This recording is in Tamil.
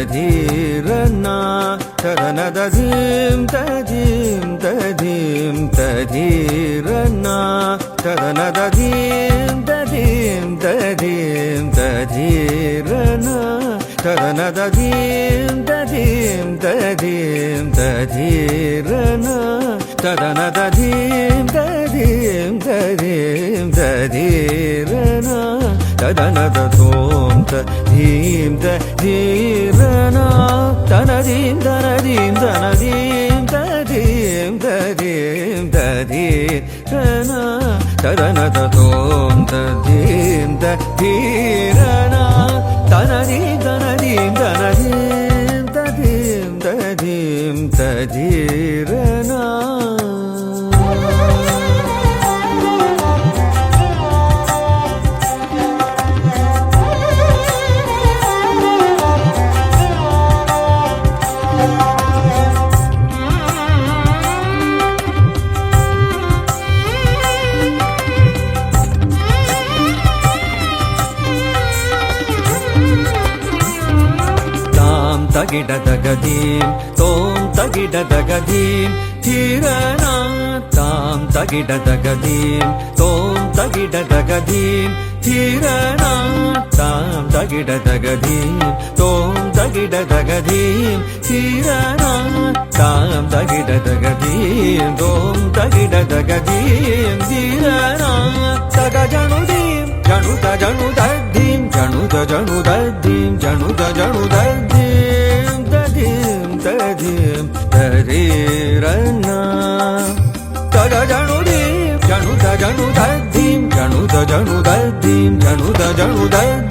ததீரனா ததனதீம் ததீம் ததீம் ததீரனா ததனதீம் ததீம் ததீம் ததீரனா ததனதீம் ததீம் ததீம் ததீரனா ததனதீம் ததீம் ததீம் ததீரனா ததனதோம் ததீம் ததீரனா தனதீம் தனதீம் தனதீம் ததீம் ததீம் ததீரனா ததனதோம் ததீம் ததீரனா தனதீம் தனதீம் தனதீம் ததீம் ததீம் ததீரனா. தகிடதகதீம் தோம் தகிடதகதீம் தீரனா தாம் தகிடதகதீம் தோம் தகிடதகதீம் தீரனா தாம் தகிடதகதீம் தோம் தகிடதகதீம் தீரனா தாம் தகிடதகதீம் தோம் தகிடதகதீம் தீரனா தகஜனுதீம் ஜனுத ஜனுதீம் ஜனுத ஜனுதீம் ஜனுத ஜனுதீம் ததீம் ததீம் ததீரனா தகஜனுதீம் ஜனுத ஜனுதீம் ஜனுத ஜனுதீம் ஜனுத ஜனுதீம்